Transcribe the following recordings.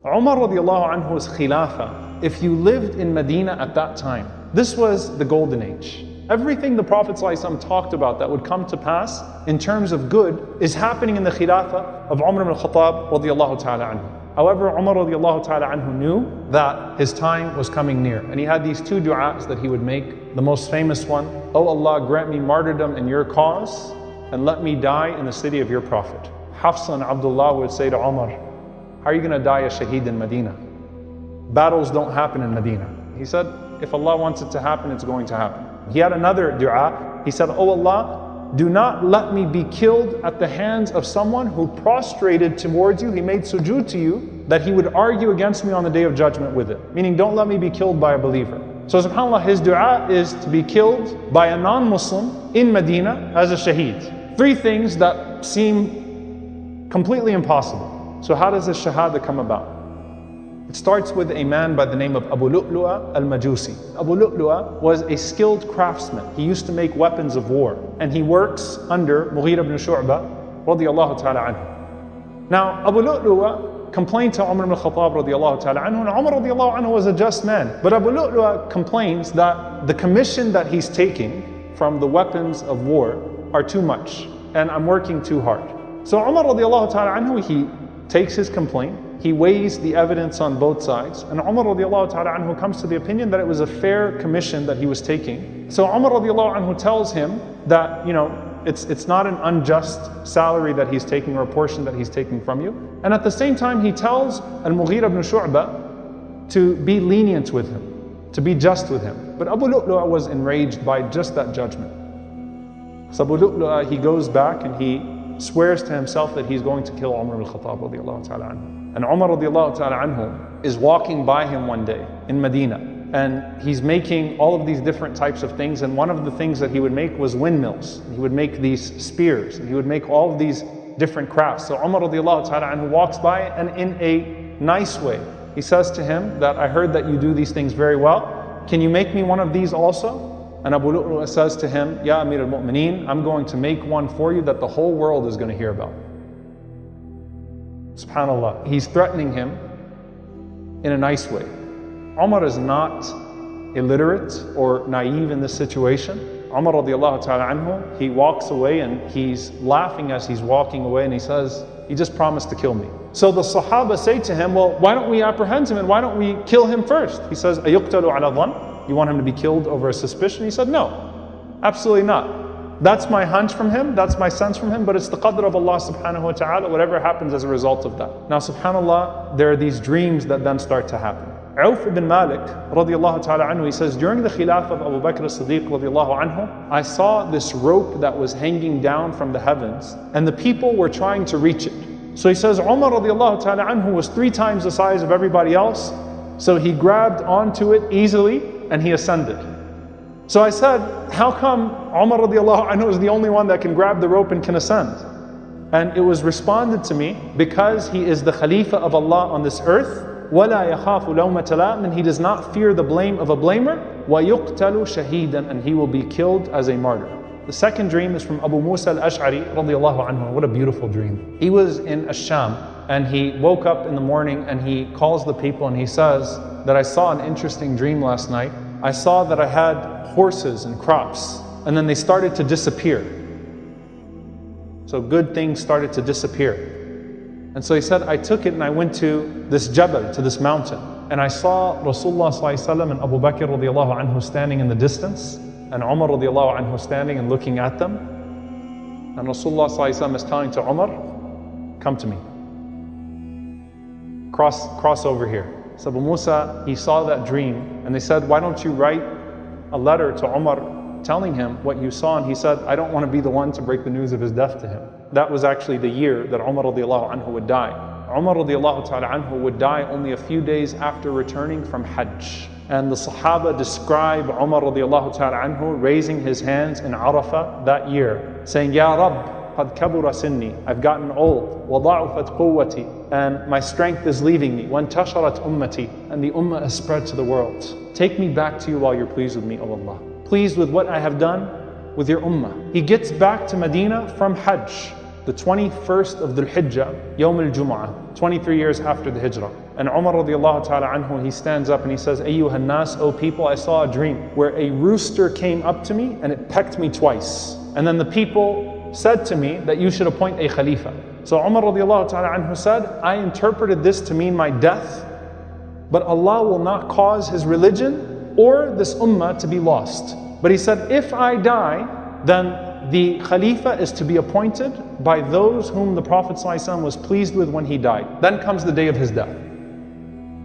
Umar radiallahu anhu's khilafah, if you lived in Medina at that time, this was the golden age. Everything the Prophet ﷺ talked about that would come to pass in terms of good is happening in the khilafah of Umar ibn al-Khattab radiallahu ta'ala anhu. However, Umar radiallahu ta'ala anhu knew that his time was coming near. And he had these two du'as that he would make. The most famous one, "Oh Allah, grant me martyrdom in your cause and let me die in the city of your Prophet." Hafsa and Abdullah would say to Umar, "How are you going to die a shaheed in Medina? Battles don't happen in Medina." He said, if Allah wants it to happen, it's going to happen. He had another dua. He said, "Oh Allah, do not let me be killed at the hands of someone who prostrated towards you, he made sujood to you, that he would argue against me on the day of judgment with it." Meaning, don't let me be killed by a believer. So subhanAllah, his dua is to be killed by a non-Muslim in Medina as a shaheed. Three things that seem completely impossible. So how does this shahada come about? It starts with a man by the name of Abu Lulu al-Majusi. Abu Lulu was a skilled craftsman. He used to make weapons of war. And he works under Mughira ibn Shu'bah radiyallahu ta'ala anhu. Now, Abu Lulu complained to Umar ibn al-Khattab radiyallahu ta'ala anhu, and Umar radiyallahu anhu was a just man. But Abu Lulu complains that the commission that he's taking from the weapons of war are too much, and I'm working too hard. So Umar radiallahu ta'ala anhu, he takes his complaint, he weighs the evidence on both sides, and Umar radiallahu ta'ala anhu comes to the opinion that it was a fair commission that he was taking. So Umar radiallahu anhu tells him that, it's not an unjust salary that he's taking or a portion that he's taking from you. And at the same time, he tells al-Mughira ibn Shu'bah to be lenient with him, to be just with him. But Abu Lulu was enraged by just that judgment. So Abu Lulu, he goes back and he swears to himself that he's going to kill Umar al-Khattab radiallahu ta'ala anhu. And Umar radiallahu ta'ala anhu is walking by him one day in Medina, and he's making all of these different types of things, and one of the things that he would make was windmills. He would make these spears, and he would make all of these different crafts. So Umar radiallahu ta'ala anhu walks by, and in a nice way, he says to him that, "I heard that you do these things very well. Can you make me one of these also?" And Abu Lulu says to him, "Ya Amir al-Mu'mineen, I'm going to make one for you that the whole world is going to hear about." SubhanAllah, he's threatening him in a nice way. Umar is not illiterate or naive in this situation. Umar radiallahu ta'ala anhu, he walks away and he's laughing as he's walking away, and he says, "He just promised to kill me." So the Sahaba say to him, "Well, why don't we apprehend him and why don't we kill him first?" He says, "Ayuqtalu ala dhann?" You want him to be killed over a suspicion? He said, "No, absolutely not. That's my hunch from him, that's my sense from him, but it's the qadr of Allah subhanahu wa ta'ala, whatever happens as a result of that." Now subhanAllah, there are these dreams that then start to happen. Auf ibn Malik radiallahu ta'ala anhu, he says, during the khilafah of Abu Bakr as-Siddiq radiallahu anhu, I saw this rope that was hanging down from the heavens, and the people were trying to reach it. So he says, Umar radiallahu ta'ala anhu was 3 times the size of everybody else, so he grabbed onto it easily, and he ascended. So I said, how come Umar radiallahu anhu is the only one that can grab the rope and can ascend? And it was responded to me, because he is the Khalifa of Allah on this earth, وَلَا يَخَافُ لَوْمَةَ لَائِمٍ, he does not fear the blame of a blamer, وَيُقْتَلُ شَهِيدًا, and he will be killed as a martyr. The second dream is from Abu Musa al-Ash'ari radiallahu anhu. What a beautiful dream. He was in Ash-Sham, and he woke up in the morning and he calls the people and he says that, "I saw an interesting dream last night. I saw that I had horses and crops, and then they started to disappear. So good things started to disappear. And so he said, I took it and I went to this Jabal, to this mountain, and I saw Rasulullah sallallahu alaihi wasallam and Abu Bakr radiallahu anhu standing in the distance, and Umar radiallahu anhu standing and looking at them. And Rasulullah sallallahu alaihi wasallam is telling to Umar, come to me. Cross over here." So Abu Musa, he saw that dream, and they said, "Why don't you write a letter to Umar telling him what you saw?" And he said, "I don't want to be the one to break the news of his death to him." That was actually the year that Umar radiallahu anhu would die. Umar radiallahu ta'ala anhu would die only a few days after returning from Hajj. And the Sahaba describe Umar radiallahu ta'ala anhu raising his hands in Arafah that year, saying, "Ya Rabb, قد كبر سني, I've gotten old, وضعفت قوتي, and my strength is leaving me, وانتشرت أمتي, and the ummah has spread to the world. Take me back to you while you're pleased with me, O Allah. Pleased with what I have done with your ummah." He gets back to Medina from Hajj, the 21st of Dhul Hijjah, Yawm al-Jum'ah, 23 years after the Hijrah. And Umar radiallahu ta'ala anhu, he stands up and he says, Ayyuhan nas, O people, I saw a dream where a rooster came up to me and it pecked me twice. And then the people said to me that you should appoint a Khalifa. So Umar radiallahu ta'ala anhu said, I interpreted this to mean my death, but Allah will not cause His religion or this ummah to be lost. But he said, if I die, then the Khalifa is to be appointed by those whom the Prophet ﷺ was pleased with when he died. Then comes the day of his death.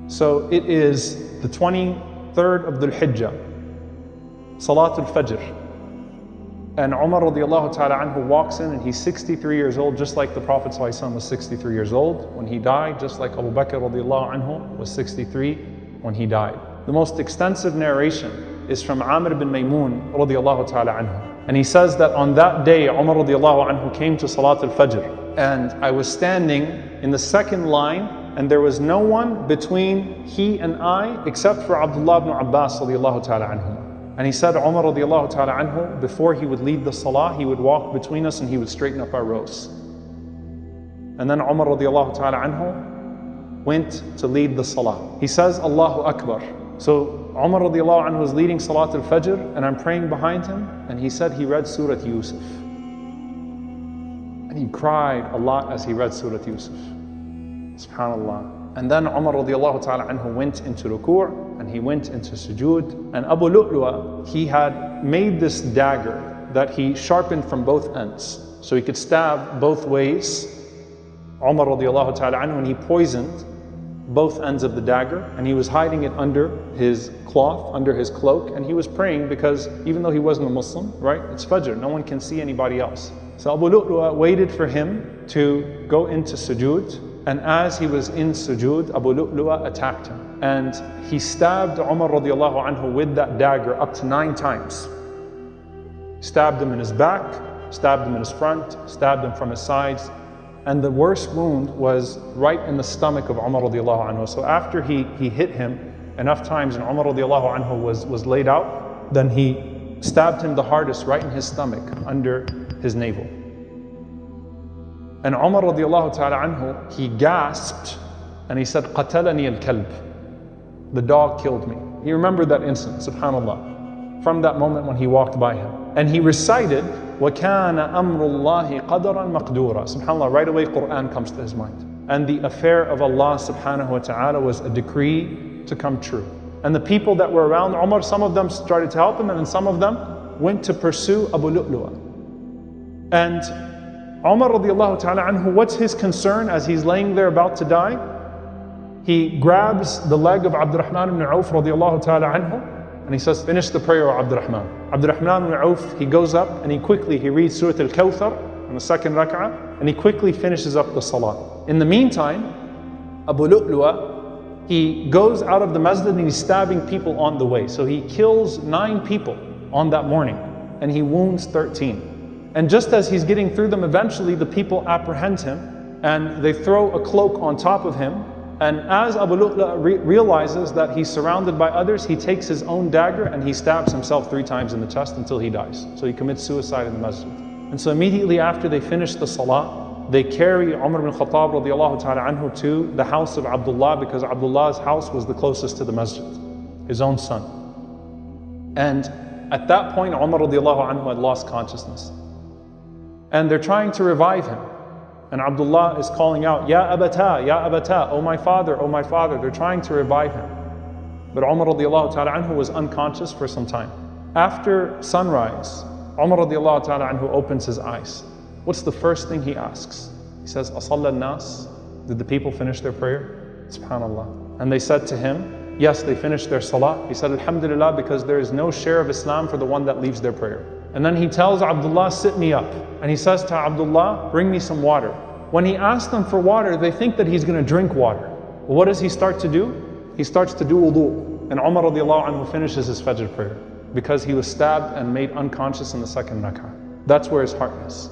So it is the 23rd of Dhul Hijjah, Salatul Fajr. And Umar radiallahu ta'ala anhu walks in and he's 63 years old, just like the Prophet ﷺ was 63 years old when he died, just like Abu Bakr radiallahu anhu was 63 when he died. The most extensive narration is from Amr bin Maymun radiallahu ta'ala anhu. And he says that on that day, Umar radiallahu anhu came to Salat al-Fajr. And I was standing in the second line, and there was no one between he and I except for Abdullah ibn Abbas radiallahu ta'ala anhu. And he said, Umar radiallahu ta'ala anhu, before he would lead the salah, he would walk between us and he would straighten up our rows. And then Umar radiallahu ta'ala anhu went to lead the salah. He says, Allahu Akbar. So Umar radiallahu anhu was leading Salat al-Fajr and I'm praying behind him, and he said he read Surah Yusuf. And he cried a lot as he read Surah Yusuf. SubhanAllah. And then Umar radiallahu ta'ala anhu went into ruku' and he went into sujood. And Abu Lulu, he had made this dagger that he sharpened from both ends so he could stab both ways. Umar radiallahu ta'ala anhu, and he poisoned both ends of the dagger, and he was hiding it under his cloth, under his cloak, and he was praying because even though he wasn't a Muslim, right, it's Fajr, no one can see anybody else. So Abu Lulu waited for him to go into sujood, and as he was in sujood, Abu Lulu attacked him. And he stabbed Umar radiallahu anhu with that dagger up to 9 times. Stabbed him in his back, stabbed him in his front, stabbed him from his sides. And the worst wound was right in the stomach of Umar radiallahu anhu. So after he hit him enough times and Umar radiallahu anhu was laid out, then he stabbed him the hardest right in his stomach, under his navel. And Umar radiallahu ta'ala anhu, he gasped and he said, قَتَلَنِي الْكَلْبِ. The dog killed me. He remembered that incident, subhanAllah, from that moment when he walked by him. And he recited, وَكَانَ أَمْرُ اللَّهِ قَدَرًا مَقْدُورًا. SubhanAllah, right away Quran comes to his mind. And the affair of Allah subhanahu wa ta'ala was a decree to come true. And the people that were around Umar, some of them started to help him, and then some of them went to pursue Abu Lulu. And Umar radiallahu ta'ala anhu, what's his concern as he's laying there about to die? He grabs the leg of Abdurrahman ibn Auf radiallahu ta'ala anhu, and he says, finish the prayer of Abdurrahman. Abdurrahman ibn Auf, he goes up and he reads Surah al-Kawthar in the second rak'ah, and he quickly finishes up the salah. In the meantime, Abu Lulu, he goes out of the masjid and he's stabbing people on the way. So he kills 9 people on that morning and he wounds 13. And just as he's getting through them, eventually the people apprehend him and they throw a cloak on top of him. And as Abu Lulu realizes that he's surrounded by others, he takes his own dagger and he stabs himself 3 times in the chest until he dies. So he commits suicide in the masjid. And so immediately after they finish the salah, they carry Umar bin Khattab radiallahu ta'ala anhu to the house of Abdullah, because Abdullah's house was the closest to the masjid, his own son. And at that point, Umar radiallahu anhu had lost consciousness. And they're trying to revive him. And Abdullah is calling out, Ya Abata, Ya Abata, oh my father, oh my father. They're trying to revive him. But Umar radiallahu ta'ala anhu was unconscious for some time. After sunrise, Umar radiallahu ta'ala anhu opens his eyes. What's the first thing he asks? He says, Asalla nas? Did the people finish their prayer? SubhanAllah. And they said to him, yes, they finished their salah. He said, Alhamdulillah, because there is no share of Islam for the one that leaves their prayer. And then he tells Abdullah, sit me up. And he says to Abdullah, bring me some water. When he asks them for water, they think that he's going to drink water. Well, what does he start to do? He starts to do wudu. And Umar radiallahu anhu finishes his Fajr prayer because he was stabbed and made unconscious in the second rak'ah. That's where his heart is.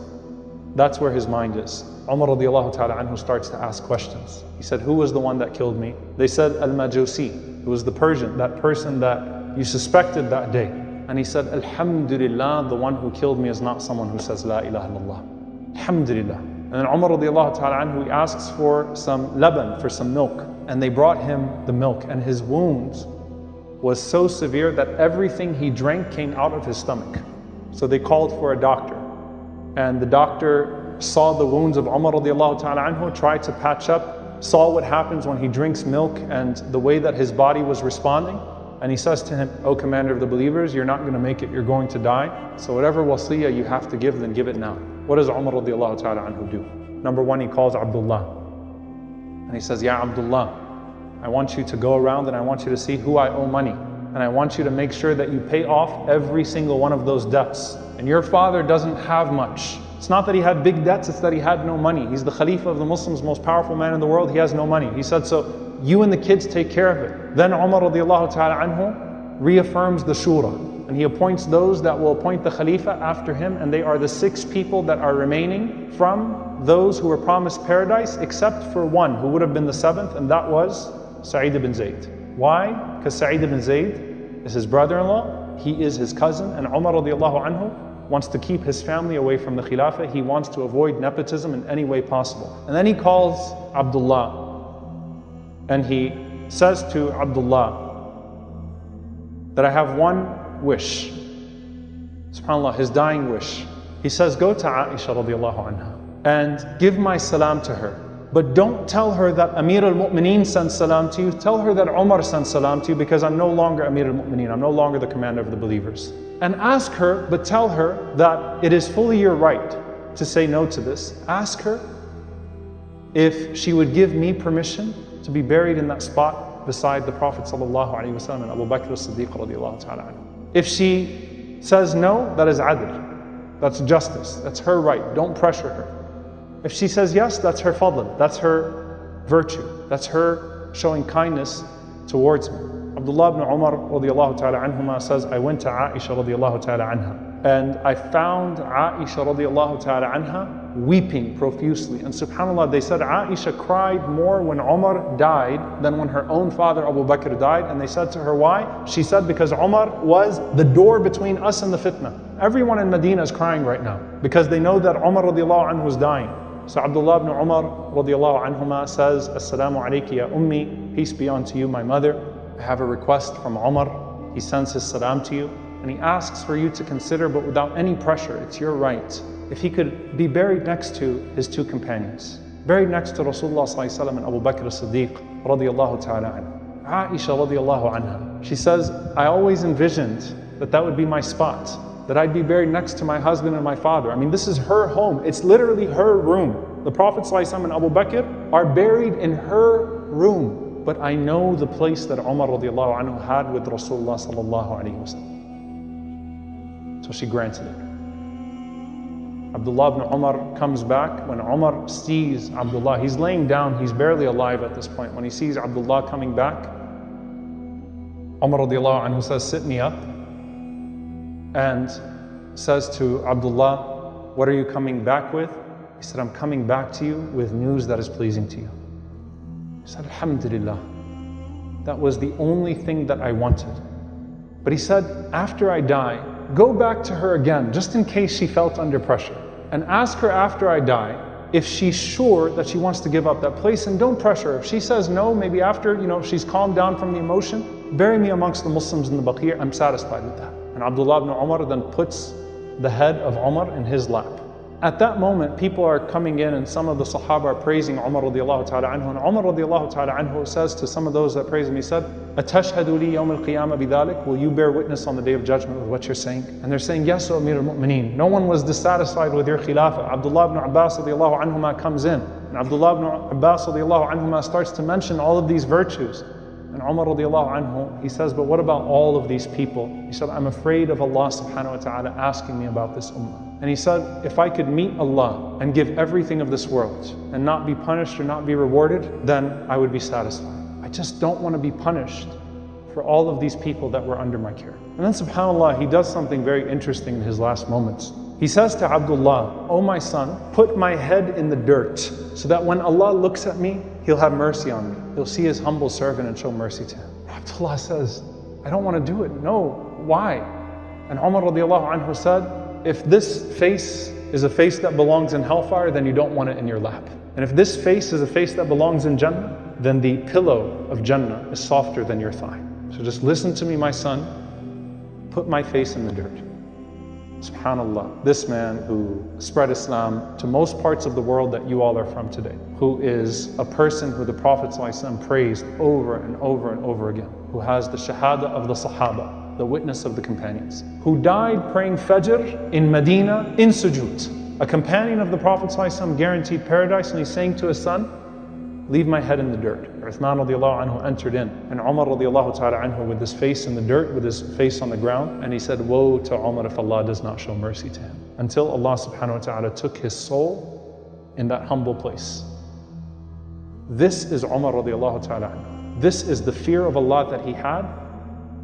That's where his mind is. Umar radiallahu ta'ala anhu starts to ask questions. He said, who was the one that killed me? They said, al-Majusi. It was the Persian, that person that you suspected that day. And he said, Alhamdulillah, the one who killed me is not someone who says La ilaha illallah. Alhamdulillah. And then Umar radiallahu ta'ala anhu, he asks for some laban, for some milk. and they brought him the milk, and his wounds was so severe that everything he drank came out of his stomach. So they called for a doctor, and the doctor saw the wounds of Umar radiallahu ta'ala anhu, tried to patch up, saw what happens when he drinks milk and the way that his body was responding, and he says to him, "O commander of the believers, you're not going to make it, you're going to die, so whatever wasiyah you have to give, then give it now." What does Umar radiallahu ta'ala anhu do? Number one, he calls Abdullah, and he says, "Ya Abdullah, I want you to go around and I want you to see who I owe money, and I want you to make sure that you pay off every single one of those debts. And your father doesn't have much. It's not that he had big debts, it's that he had no money. He's the Caliph of the Muslims, most powerful man in the world, he has no money." He said, "So you and the kids take care of it." Then Umar radiallahu ta'ala anhu reaffirms the shura, and he appoints those that will appoint the Khalifa after him, and they are the 6 people that are remaining from those who were promised paradise, except for one who would have been the 7th, and that was Sa'id ibn Zayd. Why? Because Sa'id ibn Zayd is his brother-in-law, he is his cousin, and Umar radiallahu anhu wants to keep his family away from the Khilafah. He wants to avoid nepotism in any way possible. And then he calls Abdullah, and he says to Abdullah that I have one wish. SubhanAllah, his dying wish. He says, "Go to Aisha radiallahu anha and give my salam to her. But don't tell her that Amir al-Mu'mineen sends salam to you. Tell her that Umar sends salam to you, because I'm no longer Amir al-Mu'mineen. I'm no longer the commander of the believers. And ask her, but tell her that it is fully your right to say no to this. Ask her if she would give me permission to be buried in that spot beside the Prophet sallallahu alaihi wasallam and Abu Bakr as-Siddiq radiallahu ta'ala anhu. If she says no, that is adl. That's justice. That's her right. Don't pressure her. If she says yes, that's her fadl, that's her virtue, that's her showing kindness towards me." Abdullah ibn Umar radiallahu ta'ala anhuma says, "I went to Aisha radiallahu ta'ala anha, and I found Aisha radiallahu ta'ala anha weeping profusely." And subhanAllah, they said Aisha cried more when Umar died than when her own father Abu Bakr died. And they said to her, why? She said, "Because Umar was the door between us and the fitna." Everyone in Medina is crying right now because they know that Umar radiallahu anhu was dying. So Abdullah ibn Umar radiallahu anhuma says, "Assalamu alayki ya ummi, peace be unto you, my mother. I have a request from Umar." He sends his salam to you, and he asks for you to consider, but without any pressure, it's your right, if he could be buried next to his 2 companions, buried next to Rasulullah sallallahu alaihi wasallam and Abu Bakr as-Siddiq radiallahu ta'ala anhu. Aisha radiallahu anha, she says, "I always envisioned that that would be my spot, that I'd be buried next to my husband and my father." I mean, this is her home. It's literally her room. The Prophet ﷺ and Abu Bakr are buried in her room. But I know the place that Umar radiallahu anhu had with Rasulullah sallallahu alayhi wasallam. So she granted it. Abdullah ibn Umar comes back. When Umar sees Abdullah, he's laying down, he's barely alive at this point. When he sees Abdullah coming back, Umar radiallahu anhu says, "Sit me up," and says to Abdullah, "What are you coming back with?" He said, "I'm coming back to you with news that is pleasing to you." He said, "Alhamdulillah, that was the only thing that I wanted." But he said, "After I die, go back to her again, just in case she felt under pressure, and ask her after I die if she's sure that she wants to give up that place, and don't pressure her. If she says no, maybe after, if she's calmed down from the emotion, bury me amongst the Muslims in the Baqi', I'm satisfied with that." And Abdullah ibn Umar then puts the head of Umar in his lap. At that moment, people are coming in, and some of the Sahaba are praising Umar radiallahu ta'ala anhu. And Umar radiallahu ta'ala anhu says to some of those that praise him, he said, "Atashhadu li yawm al-qiyamah bidhalik? Will you bear witness on the day of judgment with what you're saying?" And they're saying, "Yes, O Amir al-Mu'mineen. No one was dissatisfied with your khilafah." Abdullah ibn Abbas radiallahu anhuma comes in, and Abdullah ibn Abbas radiallahu anhuma starts to mention all of these virtues. And Umar radiallahu anhu, he says, "But what about all of these people?" He said, "I'm afraid of Allah subhanahu wa ta'ala asking me about this ummah." And he said, "If I could meet Allah and give everything of this world and not be punished or not be rewarded, then I would be satisfied. I just don't want to be punished for all of these people that were under my care." And then subhanAllah, he does something very interesting in his last moments. He says to Abdullah, "O my son, put my head in the dirt so that when Allah looks at me, He'll have mercy on me. He'll see His humble servant and show mercy to him." Abdullah says, "I don't want to do it. No, why?" And Umar radiallahu anhu said, "If this face is a face that belongs in hellfire, then you don't want it in your lap." And if this face is a face that belongs in Jannah, then the pillow of Jannah is softer than your thigh. So just listen to me, my son. Put my face in the dirt. SubhanAllah, this man who spread Islam to most parts of the world that you all are from today, who is a person who the Prophet ﷺ praised over and over and over again, who has the shahada of the Sahaba, the witness of the companions, who died praying Fajr in Medina in sujood. A companion of the Prophet ﷺ guaranteed paradise, and he's saying to his son, leave my head in the dirt. Uthman radiallahu anhu entered in, and Umar radiallahu ta'ala anhu with his face in the dirt, with his face on the ground, and he said, woe to Umar if Allah does not show mercy to him. Until Allah subhanahu wa ta'ala took his soul in that humble place. This is Umar radiallahu ta'ala anhu. This is the fear of Allah that he had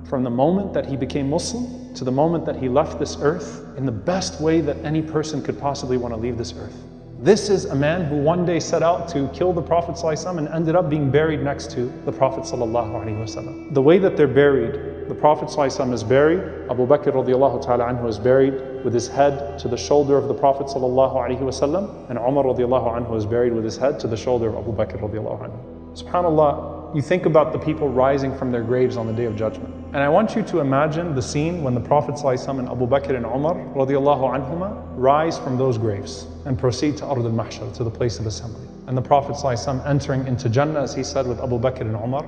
from the moment that he became Muslim to the moment that he left this earth in the best way that any person could possibly want to leave this earth. This is a man who one day set out to kill the Prophet ﷺ and ended up being buried next to the Prophet ﷺ. The way that they're buried, the Prophet ﷺ is buried, Abu Bakr radiallahu ta'ala anhu is buried with his head to the shoulder of the Prophet ﷺ, and Umar radiallahu anhu is buried with his head to the shoulder of Abu Bakr radiallahu anhu. SubhanAllah, you think about the people rising from their graves on the Day of Judgment. And I want you to imagine the scene when the Prophet ﷺ and Abu Bakr and Umar radiallahu anhuma rise from those graves and proceed to al-Mahshar, to the place of assembly. And the Prophet ﷺ entering into Jannah, as he said with Abu Bakr and Umar,